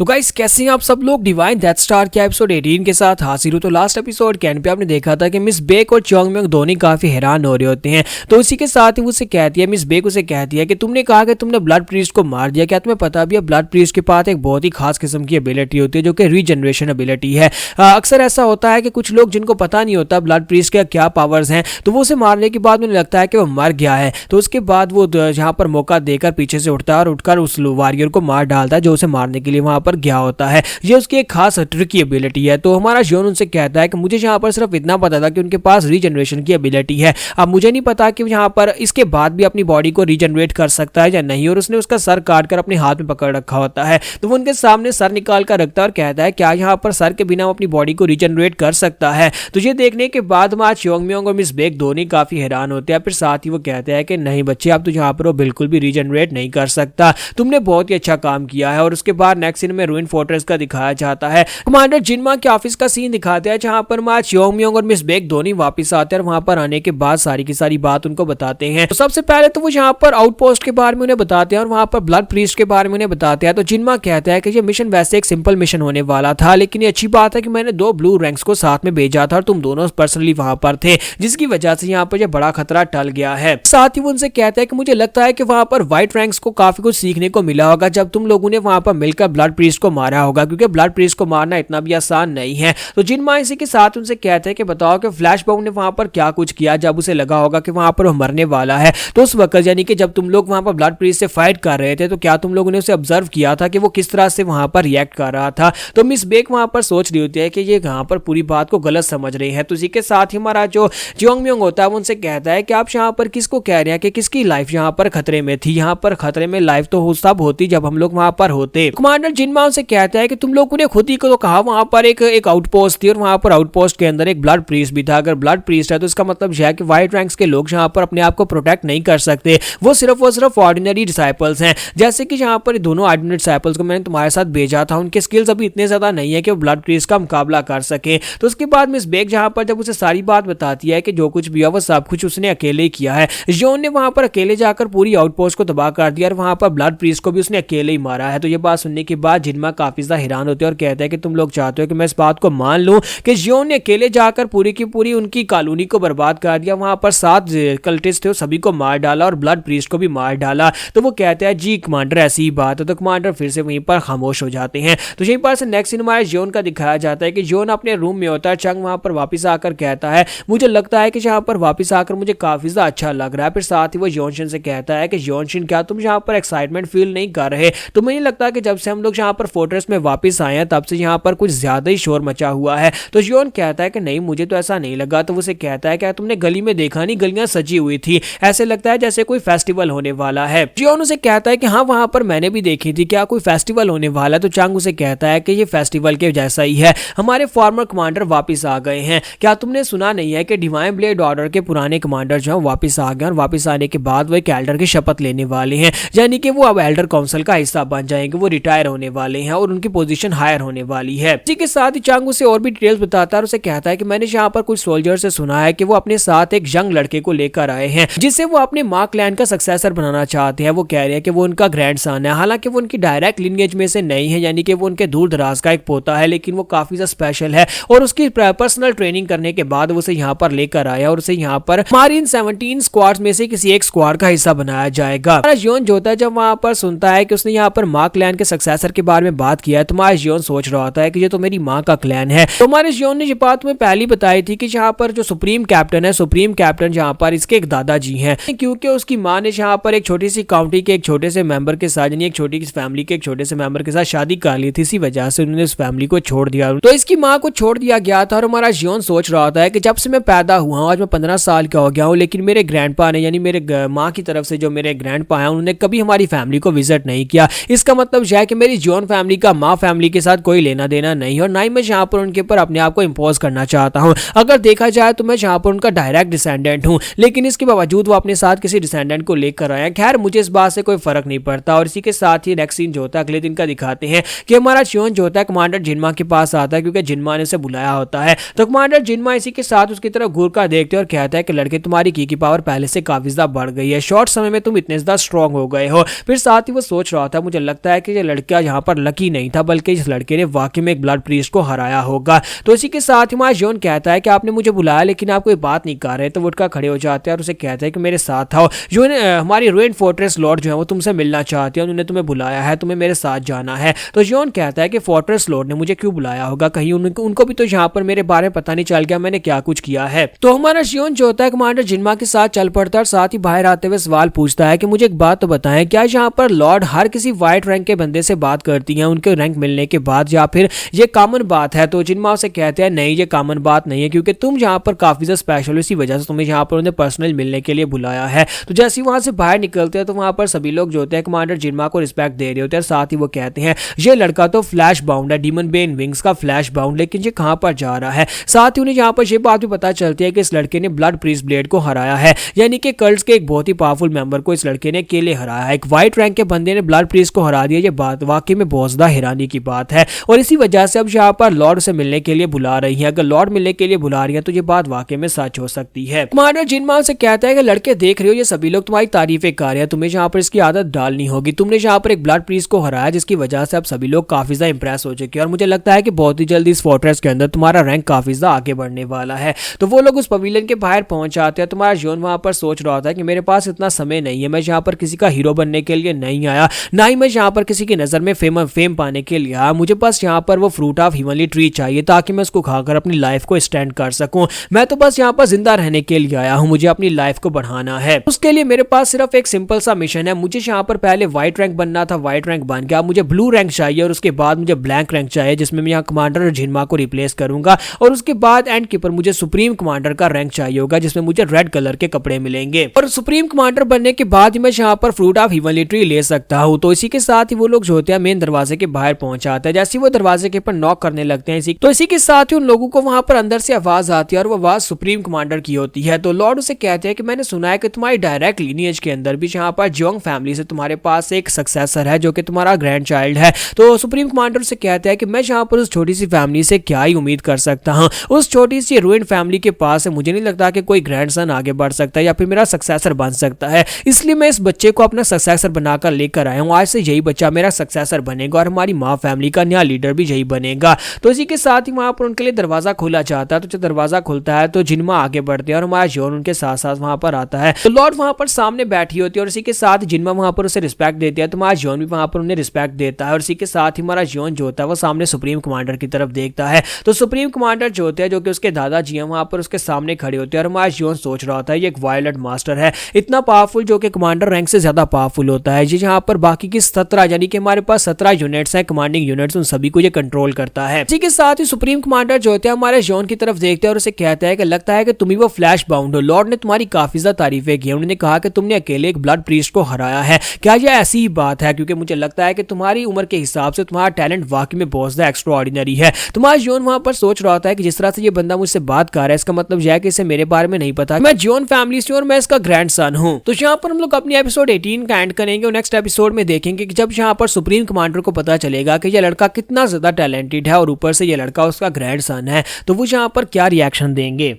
तो गाइस कैसे हैं आप सब लोग। डिवाइन डेथ स्टार के एपिसोड 18 के साथ हाजिर हूं। तो लास्ट एपिसोड के एंड पे आपने देखा था कि मिस बेक और चोंग म्योंग दोनों काफी हैरान हो रहे होते हैं। तो उसी के साथ ही उसे कहती है, मिस बेक उसे कहती है कि तुमने कहा कि तुमने ब्लड प्रीस्ट को मार दिया, क्या तुम्हें पता भी है ब्लड प्रीस्ट के पास एक बहुत ही खास किस्म की एबिलिटी होती है जो कि रीजनरेशन एबिलिटी है। अक्सर ऐसा होता है कि कुछ लोग जिनको पता नहीं होता ब्लड प्रीस्ट के क्या पावर्स हैं, तो वो उसे मारने के बाद उन्हें लगता है कि वो मर गया है। तो उसके बाद वो जहाँ पर मौका देकर पीछे से उठता है और उठकर उस वॉरियर को मार डालता है जो उसे मारने के लिए वहां पर गया होता है। ये उसकी एक खास ट्रिकी एबिलिटी है। तो हमारा जियोन उनसे कहता है कि मुझे यहाँ पर सिर्फ इतना पता था कि उनके पास रीजनरेशन की एबिलिटी है, अब मुझे नहीं पता कि यहाँ पर इसके बाद भी अपनी बॉडी को रीजनरेट कर सकता है या नहीं। और उसने उसका सर काट कर अपने हाथ में पकड़ रखा होता है। तो वो उनके सामने सर निकाल कर रखता है और कहता है क्या यहाँ पर सर के बिना वो अपनी बॉडी को रीजनरेट कर सकता है। तो ये देखने के बाद हमारा चोंग म्योंग और मिस बेक दोनों काफी हैरान होते हैं। फिर साथ ही वो कहते हैं कि नहीं बच्चे, आप तो यहाँ पर वो बिल्कुल भी रीजनरेट नहीं कर सकता, तुमने बहुत ही अच्छा काम किया है। और उसके बाद नेक्स्ट सीन में रूइन फोर्ट्रेस का दिखाया जाता है। कमांडर जिनमा के ऑफिस का सीन दिखाते हैं जहां पर मां चोंग म्योंग और मिस बेक दोनों वापस आते हैं और वहां पर आने के बाद सारी की सारी बात उनको बताते हैं। तो सबसे पहले तो वो यहाँ पर आउटपोस्ट के बारे में उन्हें बताते हैं और वहां पर ब्लड प्रीस्ट के बारे में उन्हें बताते हैं। तो जिनमा कहता है कि ये मिशन वैसे एक सिंपल मिशन होने वाला था, लेकिन ये अच्छी बात है कि मैंने 2 ब्लू रैंक्स को साथ में भेजा था और तुम दोनों पर्सनली वहां पर थे, जिसकी वजह से यहाँ पर यह बड़ा खतरा टल गया है। साथ ही वो उनसे कहता है कि मुझे लगता है कि वहां पर व्हाइट रैंक्स को काफी कुछ सीखने को मिला होगा जब तुम लोगों ने वहां पर मिलकर ब्लड प्रीस्ट को मारा होगा, क्योंकि ब्लड प्रीस्ट को मारना इतना भी आसान नहीं है। तो जिनमा इसी के साथ उनसे कहते हैं कि बताओ कि फ्लैश बॉम ने वहां पर क्या कुछ किया जब उसे लगा होगा कि वहां पर वो मरने वाला है। तो उस वक्त यानी कि जब तुम लोग वहां पर ब्लड प्रीस्ट से फाइट कर रहे थे, तो क्या तुम लोगों ने उसे ऑब्जर्व किया था कि वो किस तरह से वहां पर रिएक्ट कर रहा था। तो मिस बेक वहां पर सोच रही होती है कि ये वहां पर पूरी बात को गलत समझ रहे हैं। तो इसी के साथ ही हमारा जो चोंग म्योंग होता है वो उनसे कहता है कि आप यहाँ पर किसको कह रहे हैं कि किसकी लाइफ यहाँ पर खतरे में थी। यहाँ पर खतरे में लाइफ तो सब होती जब हम लोग वहां पर होते। कमांडर जिनमा उनसे कहता है कि तुम लोगों ने खुद ही को तो कहा वहां पर एक आउटपोस्ट थी और वहां पर आउटपोस्ट के अंदर एक ब्लड प्रीस्ट भी था। अगर ब्लड प्रीस्ट है तो इसका मतलब यह है कि व्हाइट रैंक्स के लोग यहाँ पर अपने आप को प्रोटेक्ट नहीं कर सकते, वो सिर्फ ऑर्डिनरी डिसाइपल्स हैं। जैसे कि यहाँ पर दोनों ऑर्डिनरी डिसाइपल्स को मैंने तुम्हारे साथ भेजा था, उनके स्किल्स अभी इतने ज्यादा नहीं है कि वो ब्लड प्रीस्ट का मुकाबला कर सके। तो उसके बाद मिस बेक जहाँ पर जब उसे सारी बात बताती है कि जो कुछ भी है वो सब कुछ उसने अकेले किया है। जियोन ने वहां पर अकेले जाकर पूरी आउटपोस्ट को तबाह कर दिया और वहां पर ब्लड प्रीस्ट को भी उसने अकेले ही मारा है। तो ये बात सुनने के बाद जिनमा काफी ज्यादा हैरान होते हैं और कहते हैं कि तुम लोग चाहते हो कि मैं इस बात को मान लूं कि जियोन ने अकेले जाकर पूरी की पूरी उनकी कॉलोनी को बर्बाद कर दिया, वहां पर 7 कल्टिस्ट थे सभी को मार डाला और ब्लड प्रीस्ट को भी मार डाला। तो वो कहते हैं जी कमांडर ऐसी ही बात है। तो कमांडर फिर से वहीं पर खामोश हो जाते हैं। तो यहीं पर से नेक्स्ट सीन हमारे जियोन का दिखाया जाता है कि जियोन अपने रूम में होता है। चंग वहां पर वापस आकर कहता है मुझे लगता है कि यहाँ पर वापस आकर मुझे काफी ज्यादा अच्छा लग रहा है। फिर साथ ही वो योनशिन से कहता है कि योनशिन क्या तुम यहाँ पर एक्साइटमेंट फील नहीं कर रहे? तो मुझे लगता है कि जब से हम लोग यहाँ पर फोर्ट्रेस में वापस आए हैं तब से यहाँ पर कुछ ज्यादा ही शोर मचा हुआ है। तो योन कहता है कि नहीं मुझे तो ऐसा नहीं लगा। तो उसे कहता है क्या तुमने गली में देखा नहीं, गलियां सजी हुई थी, ऐसे लगता है जैसे कोई फेस्टिवल होने वाला है। योन उसे कहता है कि हाँ वहां पर मैंने भी देखी थी, क्या कोई फेस्टिवल होने वाला है? तो चांग उसे कहता है कि ये फेस्टिवल के जैसा ही है, हमारे फॉर्मर कमांडर वापस आ गए हैं। क्या तुमने सुना नहीं है कि डिवाइन ब्लेड ऑर्डर के पुराने कमांडर जो है वापस आ गए और वापस आने के बाद वो एक एल्डर की शपथ लेने वाले हैं, यानी कि वो अब एल्डर काउंसिल का हिस्सा बन जाएंगे, वो रिटायर होने वाले हैं और उनकी पोजीशन हायर होने वाली है। इसी के साथ ही चांग उसे और भी डिटेल्स बताता है और उसे कहता है कि मैंने यहाँ पर कुछ सोल्जर से सुना है कि वो अपने साथ एक यंग लड़के को लेकर आए हैं जिसे वो अपने माँ क्लैन का सक्सेसर बनाना चाहते हैं। वो कह रहे हैं कि वो उनका ग्रैंडसन है, हालांकि वो उनकी डायरेक्ट लिनिएज में से नहीं है, यानी कि वो उनके दूर दराज का एक पोता है, लेकिन वो काफी ज्यादा स्पेशल है और उसकी पर्सनल ट्रेनिंग करने के बाद वो उसे यहाँ पर लेकर आया और उसे यहाँ पर मारिन 17 स्क्वाड्स में से किसी एक स्क्वाड का हिस्सा बनाया जाएगा। जियोन जो होता है जब वहां पर सुनता है कि उसने यहाँ पर माँ क्लैन के सक्सेसर के बारे में बात किया है, तो हमारा जियोन सोच रहा होता है कि ये तो मेरी माँ का क्लैन है। तो हमारे जियोन ने ये बात में पहली बताई थी कि यहाँ पर जो सुप्रीम कैप्टन है, सुप्रीम कैप्टन यहाँ पर इसके एक दादाजी हैं, क्योंकि उसकी माँ ने यहाँ पर एक छोटी सी काउंटी के एक छोटे से मेंबर के साथ, यानी एक छोटी सी फैमिली के एक छोटे से मेंबर के साथ शादी कर ली थी, इसी वजह से उन्होंने उस फैमिली को छोड़ दिया। तो इसकी माँ को छोड़ दिया गया था और हमारा जियोन सोच रहा होता है कि जब से मैं पैदा हुआ हूँ, आज मैं 15 साल का हो गया हूँ, लेकिन मेरे ग्रैंडपा ने, यानी मेरे माँ की तरफ से जो मेरे ग्रैंडपा हैं, उन्होंने कभी हमारी फैमिली को विजिट नहीं किया। इसका मतलब यह है कि मेरी जियोन फैमिली का माँ फैमिली के साथ कोई लेना देना नहीं और ना ही मैं यहाँ पर उनके ऊपर अपने आप को इम्पोज करना चाहता हूँ। अगर देखा जाए तो मैं यहाँ पर उनका डायरेक्ट डिसेंडेंट हूँ, लेकिन इसके बावजूद वो अपने साथ किसी डिसेंडेंट को लेकर आए हैं। खैर मुझे इस बात से कोई फर्क नहीं पड़ता। और इसी के साथ ही नेक्स्ट सीन जो होता है अगले दिन का दिखाते हैं कि हमारा जियोन जो होता है कमांडर जिनमा के पास आता है, क्योंकि जिनमा ने उसे बुलाया होता है। तो कमांडर जिनमा इसी के साथ उसकी तरफ घूर कर देखते हैं और कहता है कि लड़के तुम्हारी की पावर पहले से काफी ज्यादा बढ़ गई है, शॉर्ट समय में तुम इतने ज्यादा स्ट्रॉन्ग हो गए हो। फिर साथ ही वो सोच रहा था मुझे लगता है कि ये लड़का यहाँ पर लकी नहीं था, बल्कि इस लड़के ने वाकई में एक ब्लड प्रीस्ट को हराया होगा। तो इसी के साथ ही हमारा जॉन कहता है कि आपने मुझे बुलाया लेकिन आप कोई बात नहीं कर रहे। तो वो उठकर खड़े हो जाते हैं और उसे कहते हैं कि मेरे साथ आओ, जो हमारी रूइन फोर्ट्रेस लॉर्ड जो है वो तुमसे मिलना चाहते हैं, उन्होंने तुम्हें बुलाया है, तुम्हें मेरे साथ जाना है। तो जॉन कहता है कि फोर्ट्रेस लॉर्ड ने मुझे क्यों बुलाया होगा, कहीं उनको भी तो यहाँ पर मेरे बारे में पता नहीं चल गया मैंने क्या कुछ किया है। तो हमारा जॉन जो होता है कमांडर जिनमा के साथ चल पड़ता है और साथ ही बाहर आते हुए सवाल पूछता है कि मुझे एक बात तो बताएं, क्या यहाँ पर लॉर्ड हर किसी व्हाइट रैंक के बंदे से बात करती हैं उनके रैंक मिलने के बाद, या फिर ये कॉमन बात है? तो जिनमा उसे कहते हैं नहीं, ये कॉमन बात नहीं है, क्योंकि तुम यहाँ पर काफी ज्यादा स्पेशल हो, इसी वजह से तुम्हें यहाँ पर उन्हें पर्सनल मिलने के लिए बुलाया है। तो जैसे ही वहां से बाहर निकलते हैं तो वहां पर सभी लोग जो होते हैं कमांडर जिनमा को रिस्पेक्ट दे रहे होते हैं। साथ ही वो कहते हैं ये लड़का तो फ्लैश बाउंड है, डीमन बेन विंग्स का फ्लैश बाउंड, लेकिन ये कहां पर जा रहा है? साथ ही उन्हें यहाँ पर ये बात भी पता चलती है कि इस लड़के ने ब्लड प्रीस्ट ब्लेड को हराया है, यानी कि कल्ट्स के एक बहुत ही पावरफुल मेंबर को इस लड़के ने अकेले हराया है। एक व्हाइट रैंक के बंदे ने ब्लड प्रीस्ट को हरा दिया, ये बात वाकई में बहुत ज्यादा हैरानी की बात है। और इसी वजह से अब यहाँ पर लॉर्ड से मिलने के लिए बुला रही है। अगर लॉर्ड मिलने के लिए बुला रही है तो ये बात वाकई में सच हो सकती है। कमांडर जिनमा से कहता है कि लड़के देख रहे हो ये सभी लोग तुम्हारी तारीफें कर रहे हैं, तुम्हें यहाँ पर इसकी आदत डालनी होगी। तुमने यहाँ पर एक ब्लड प्रीस्ट को हराया जिसकी वजह से अब सभी लोग काफी ज्यादा इंप्रेस हो चुके हैं और मुझे लगता है कि बहुत ही जल्दी इस फोर्ट्रेस के अंदर तुम्हारा रैंक काफी ज्यादा आगे बढ़ने वाला है। तो वो लोग उस पवेलियन के बाहर पहुंच जाते हैं। तुम्हारा जॉन वहां पर सोच रहा था कि मेरे पास इतना समय नहीं है, मैं यहाँ पर किसी का हीरो बनने के लिए नहीं आया, ना ही मैं यहाँ पर किसी की नजर में फेम पाने के लिए आया। मुझे बस यहाँ पर वो फ्रूट ऑफ हेवनली ट्री चाहिए ताकि मैं उसको खाकर अपनी लाइफ को स्टैंड कर सकूं। मैं तो बस यहाँ पर जिंदा रहने के लिए आया हूँ, मुझे अपनी लाइफ को बढ़ाना है। उसके लिए मेरे पास सिर्फ एक सिंपल सा मिशन है। मुझे यहाँ पर पहले व्हाइट रैंक बनना था, व्हाइट रैंक बन गया, मुझे ब्लू रैंक चाहिए और उसके बाद मुझे ब्लैक रैंक चाहिए जिसमें मैं यहाँ कमांडर और जिनमा को रिप्लेस करूंगा, और उसके बाद एंड के ऊपर मुझे सुप्रीम कमांडर का रैंक चाहिए होगा जिसमें मुझे रेड कलर के कपड़े मिलेंगे, और सुप्रीम कमांडर बनने के बाद मैं यहाँ पर फ्रूट ऑफ हेवनली ट्री ले सकता हूँ। तो इसी के साथ ही वो लोग जो होते हैं मेन दरवाजे के बाहर पहुंच जाते हैं। जैसे वो दरवाजे के ऊपर नॉक करने लगते हैं तो इसी के साथ ही उन लोगों को वहां पर अंदर से आवाज आती है और वो आवाज सुप्रीम कमांडर की होती है। तो लॉर्ड उसे कहते हैं कि मैंने सुना है कि तुम्हारी डायरेक्ट लीनिएज के अंदर भी यहाँ पर जोंग फैमिली से तुम्हारे पास एक सक्सेसर है जो कि तुम्हारा ग्रैंड चाइल्ड है। तो सुप्रीम कमांडर से कहते हैं कि मैं यहाँ पर उस छोटी सी फैमिली से क्या ही उम्मीद कर सकता हूँ, उस छोटी सी रूइन फैमिली के पास है, मुझे नहीं लगता कि कोई ग्रैंडसन आगे बढ़ सकता है या फिर मेरा सक्सेसर बन सकता है, इसलिए मैं इस बच्चे को अपना सक्सेसर बनाकर लेकर आया हूँ। आज से यही बच्चा मेरा सक्सेसर बनेगा और हमारी माँ फैमिली का नया लीडर भी यही बनेगा। तो इसी के साथ ही वहां पर उनके लिए दरवाजा खोला जाता है। तो जब दरवाजा खुलता है तो जिनमा आगे बढ़ते हैं और हमारा जॉन उनके साथ साथ वहां पर आता है। तो लॉर्ड वहां पर सामने बैठी होती है और इसी के साथ जिनमा वहां पर उसे रिस्पेक्ट देती है, तो हमारा जॉन भी वहां पर उन्हें रिस्पेक्ट देता है। और इसी के साथ ही हमारा जॉन जो होता है वो सामने सुप्रीम कमांडर की तरफ देखता है। तो सुप्रीम कमांडर जो होते हैं जो कि उसके दादाजी हैं वहां पर उसके सामने खड़े होते हैं और हमारा जॉन सोच रहा होता है ये एक वायलेंट मास्टर है, इतना पावरफुल जो कि कमांडर रैंक से ज्यादा पावरफुल होता है। यहाँ पर बाकी की 17 यानी कि हमारे पास 17 यूनिट्स हैं कमांडिंग यूनिट्स, उन सभी को ये कंट्रोल करता है। इसी के साथ ही सुप्रीम कमांडर जो होते हैं हमारे जॉन की तरफ देखते हैं और उसे कहता है कि लगता है कि तुम ही वो फ्लैश बाउंड हो, लॉर्ड ने तुम्हारी काफी ज्यादा तारीफें की, उन्होंने कहा कि तुमने अकेले एक ब्लड प्रीस्ट को हराया है, क्या यह ऐसी ही बात है? क्योंकि मुझे लगता है कि तुम्हारी उम्र के हिसाब से तुम्हारा टैलेंट वाकई में बहुत ज्यादा एक्स्ट्रा ऑर्डिनरी है। तुम्हारा जॉन वहां पर सोच रहा होता है कि जिस तरह से ये बंदा मुझसे बात कर रहा है इसका मतलब यह है कि इसे मेरे बारे में नहीं पता, मैं जॉन फैमिली से और मैं इसका ग्रैंड सन हूं। तो यहाँ पर हम लोग अपनी एपिसोड 18 का एंड करेंगे और नेक्स्ट एपिसोड में देखेंगे कि जब यहाँ पर सुप्रीम कमांडर को पता चलेगा कि यह लड़का कितना ज्यादा टैलेंटेड है और ऊपर से यह लड़का उसका ग्रैंड सन है, तो वो यहाँ पर क्या रिएक्शन देंगे।